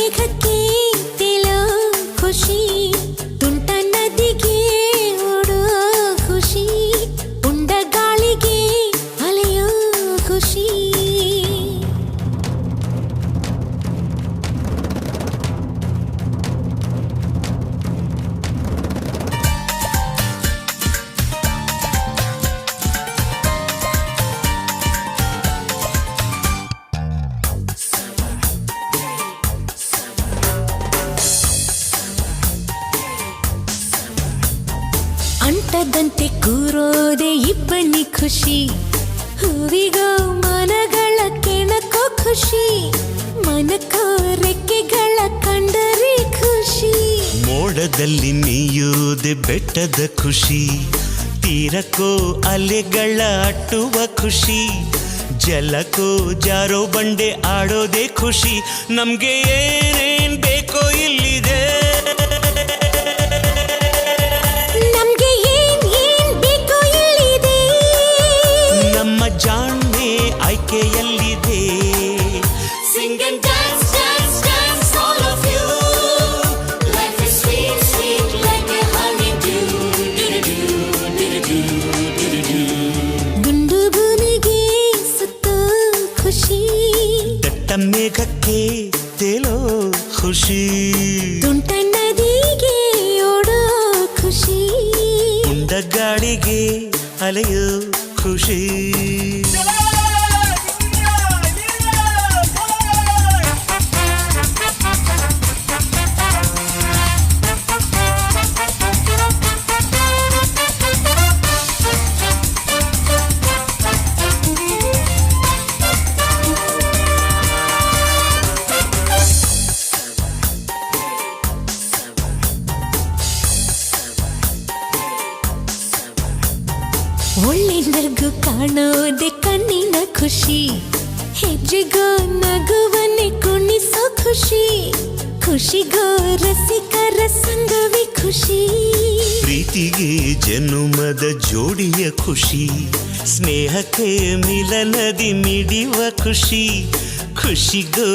ಮೇಘಕ್ಕೆ ತೇಲೋ ಖುಷಿ, ತುಂಟ ನದಿಗೆ ಓಡೋ ಖುಷಿ, ಉಂಡ ಗಾಳಿಗೆ ಅಲೆಯೋ ಖುಷಿ. ಅಂಟದಂತೆ ಕೂರೋದೆ ಇಬ್ಬನಿ ಖುಷಿ, ಹೂವಿಗೋ ಮನಗಳ ಕೆಣಕೋ ಖುಷಿ, ಮನಕೋ ರೆಕ್ಕೆಗಳ ಕಂಡರೆ ಖುಷಿ. ಮೋಡದಲ್ಲಿ ನೀಯೋದೆ ಬೆಟ್ಟದ ಖುಷಿ, ತೀರಕ್ಕೋ ಅಲೆಗಳ ಅಟ್ಟುವ ಖುಷಿ, ಜಲಕ್ಕೋ ಜಾರೋ ಬಂಡೆ ಆಡೋದೆ ಖುಷಿ. ನಮ್ಗೆ ಏನೇನ್ ಬೇಕೋ ಇಲ್ಲಿದೆ, ಜಾಣ್ಮೆ ಆಯ್ಕೆಯಲ್ಲಿದೆ. Sing and dance, dance, dance, all of you. Life is sweet, sweet like a honeydew. ಗುಂಡು ಭೂಮಿಗೆ ಸುತ್ತೋ ಖುಷಿ, ದಟ್ಟ ಮೇಘಕ್ಕೆ ತೇಲೋ ಖುಷಿ, ತುಂಟ ನದಿಗೆ ಓಡೋ ಖುಷಿ, ಉಂಡ ಗಾಳಿಗೆ ಅಲೆಯೋ ಖುಷಿ. ಒಳ್ಳೆಂದರ್ಗೂ ಕಾಣೋದೆ ಕಣ್ಣಿನ ಖುಷಿ, ಹೆಜ್ಜೆಗೋ ನಗುವನ್ನೇ ಕುಣಿಸೋ ಖುಷಿ, ಖುಷಿಗೋ ರಸಿಕರ ಸಂಗವೇ ಖುಷಿ. ಪ್ರೀತಿಗೆ ಜನುಮದ ಜೋಡಿಯ ಖುಷಿ, ಸ್ನೇಹಕ್ಕೆ ಮಿಲನದಿ ಮಿಡಿಯುವ ಖುಷಿ, ಖುಷಿಗೋ